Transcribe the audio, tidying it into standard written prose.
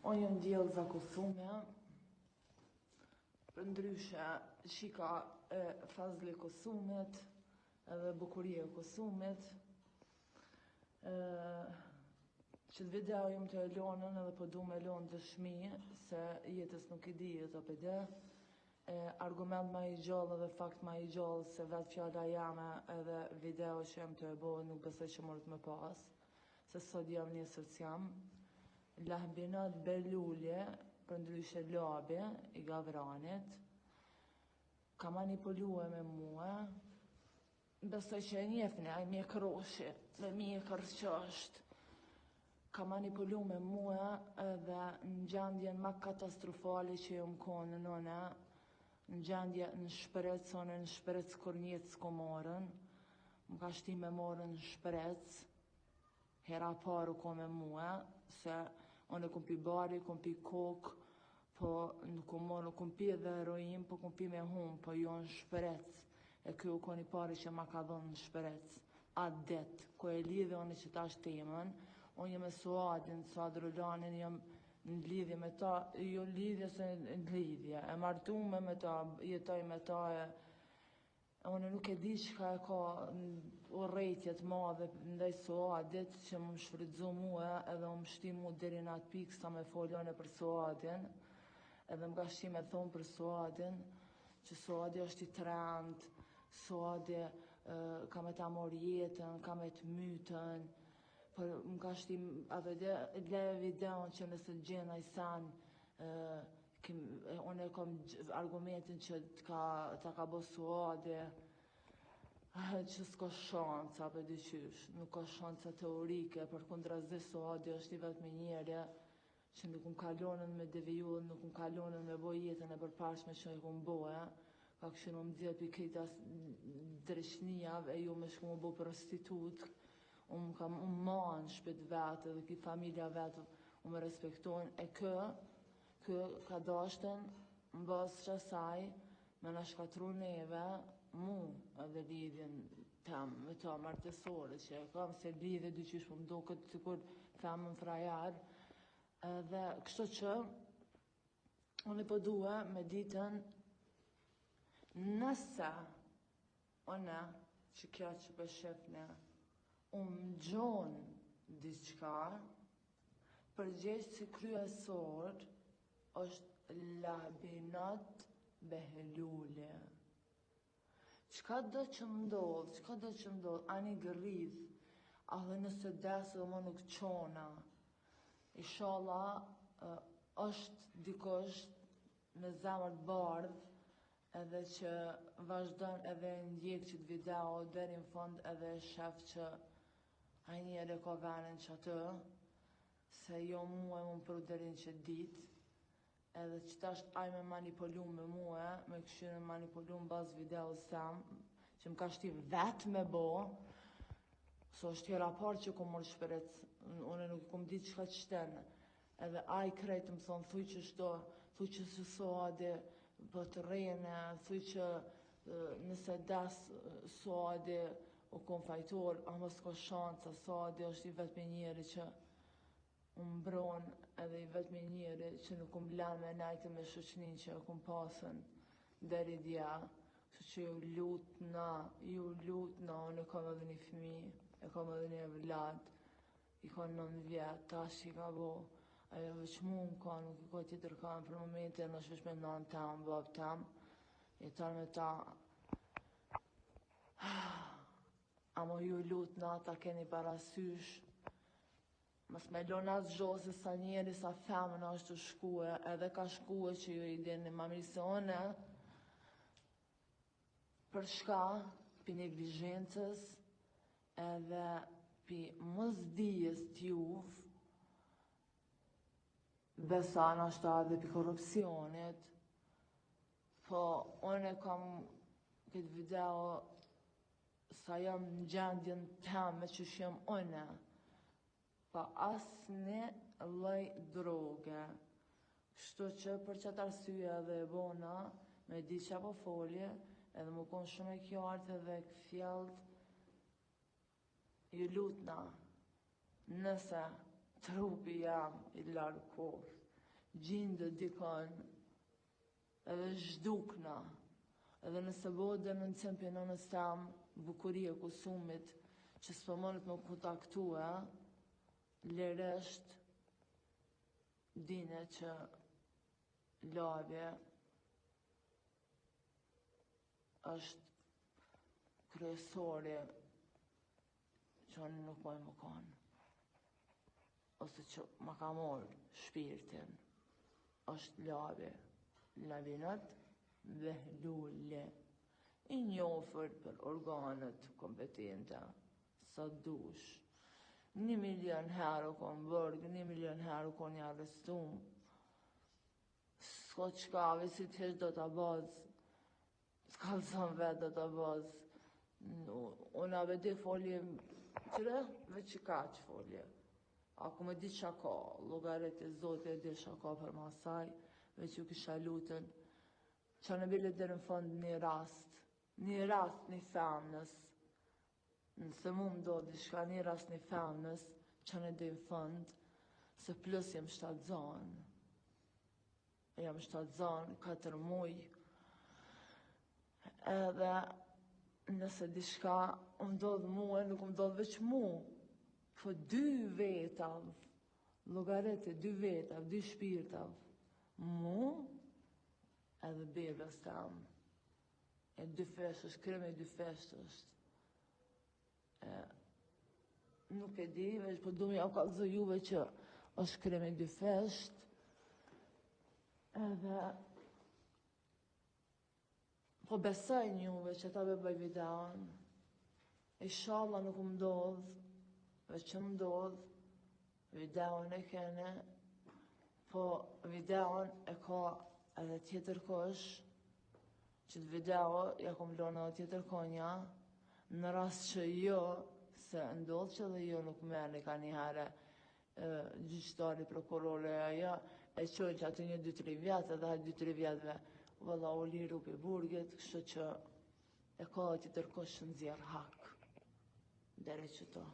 Unë jam djellë za kostume, për ndryshe shika e fazli kostumet edhe bukurie e kostumet. Që të video jam të elonën edhe po du me elonë dëshmi se jetës nuk I di jetë apede. Argument ma I gjallë edhe fakt ma I gjallë se vetë fjalla jame edhe video që jam të e bo nuk besoj që mërët me pas. Se sot jam njësër c'jam. Lahbinat Belulje, për ndryshe labi I Gavranit, ka manipulue me mua. Besoj që e njefni, a I mje kroshi, dhe mje kërqasht. Ka manipulu me mua edhe në gjendjen ma katastrofale që ju më konë nëne, në gjendje në shprec, onë në shprec kur njëtë s'ko morën, më ka shti me morën në shprec, hera paru ko me mua, se onë kom pi bari, kom pi kokë, po nuk kom morë, nuk kom pi edhe heroin, po kom pi me hum, po jo në shprec, e kjo u koni pari që ma ka dhonë në shprec. Atë det, ko e lidhe onë që ta është temën, unë jem e Suadin, Suad Rulanin, jem në lidhje me ta, jo lidhje se në lidhje, e martume me ta, jetoj me ta unë nuk e di çka e ka urrejtjet madhe ndaj Suadit që më shfrytzu mua edhe më shti mu deri në atë pikë sa me folone për Suadin edhe më ka shti me thonë për Suadin që Suadi është I trend, Suadi ka me ta mor jetën, ka me të mytën, për më ka shti edhe le videon që nëse gjena I san unë e kom argumentin që ta ka bo Suadi që s'ka shanca për dyqysh, nuk ka shanca teorike, për kundrazi Suadi është I vetmi njeri që nuk më kalonën me deviju, nuk më kalonën me boj jetën e përparshme që I kom boja, ka këshin më mdhjet për këta dreshnijav e ju me shku më bo prostitut, unë manë shpet vetë dhe ki familja vetë unë me respektojnë, e kë ka dashtën në basë që saj me në shkatru neve mu edhe lidhjen tem me ta martesore që e kam se lidhje dyqysh po më do këtë të kur femën frajar edhe kështu që unë I po duhe me ditën nëse unë që kja që për shepne unë gjonë diçka përgjegjë si kryesor është Lahbinat Belulje. Qka do që ndodh, ani gërridh, a dhe nëse desë dhe më nuk qona. Inshallah është dikosh me zemër të bardh, edhe që vazhdon edhe ndjek që të video deri në fund edhe shef që a njeri ka venin që atë, se jo mua më pru deri në që dit, edhe që tash aj me manipulu me mua, me këshyre manipulu në bas video sem, që më ka shti vetë me bo, so është tjera parë që kom mërë shpërec, unë nuk kom ditë qka që shtenë, edhe aj krejtë më thonë, thuj që shto, thuj që së Suadi, për të rejene, thuj që nëse des Suadi u kom fajtor, ama s'ka shanca, Suadi është I vetmi njeri që unë mbron edhe I vetmi njeri që nuk unë blen me najtë me shoqnin që e kum pasën deri dja, që ju lutna, unë e kam edhe një fmi, e kam edhe një vlad, I ka 9 vjetë, tash I ka bo, ajo veç mu më ka, nuk I ka tjetër ka, për momentin është veç me nanë tam, bab tam, jetar me ta, ama ju lutna, ta keni parasysh, mas me lona zgjohë sa njeri sa femën është të shkue, edhe ka shkue që ju I dini ma mirë se one, për shka, pi negligencës, edhe pi mëzdijes t'juv, besa në ashta edhe pi korupcionit, po one kam këtë video sa jam në gjendjen teme që shem one, pa asni lloj droge. Kështu që për qatë arsye edhe e bona, me di që po folje, edhe më konë shumë e kjartë edhe këfjallët, ju lutna, nëse trupi jam I larë kohë, gjindë dikon, edhe zhdukna, edhe nëse bëhet denuncim për nënës tam, bukurie kusumit, që s'po mënët më kontaktue, lirisht dine që labje është kryesori që unë nuk moj më kanë, ose që më ka morë shpirtin, është labje, labinat dhe lulle, i njofër për organet kompetente, sa dush. 1 milion herë u konë bërgë, 1 milion herë u konë një arrestum. S'ko qka, si t'hesh do t'a bazë, s'ka lëzën vetë do t'a bazë. Unë abe di folje qëre, veç që ka që folje. Ako me di qa ka, logarit e zote e di qa ka për masaj, veç ju kisha lutën, që në bile dhe në fund një rast një femnës, nëse mu më do diçka një rast një femnës, që në dhe në fund, se plus jem shtatzan, 4 muj, edhe nëse diçka më ndodhë muë, nuk më ndodhë veç mu, po 2 vetav, logarete 2 vetav, 2 shpirtav, mu edhe bebes tam. E 2 fesht është, kremi 2 fesht është. Nuk e di, veç po du me ja u kallëzë juve që është kremi 2 fesht. Edhe po besoj juve që ta be bëj videon. Inshallah nuk më ndodh, veç që më ndodh, videon e kene, po videon e ka edhe tjetër kosh, që të video ja kom lona o tjetër konja, në rast që jo, se ndodh që dhe jo nuk merni ka një herë gjyqtari, prokurore, ajo, e qojnë që aty një 2-3 vjetë, edhe 2-3 vjetëve, vëlla u liru për burget, kështë që e ka tjetër kosh në zjerë hak, dere që to.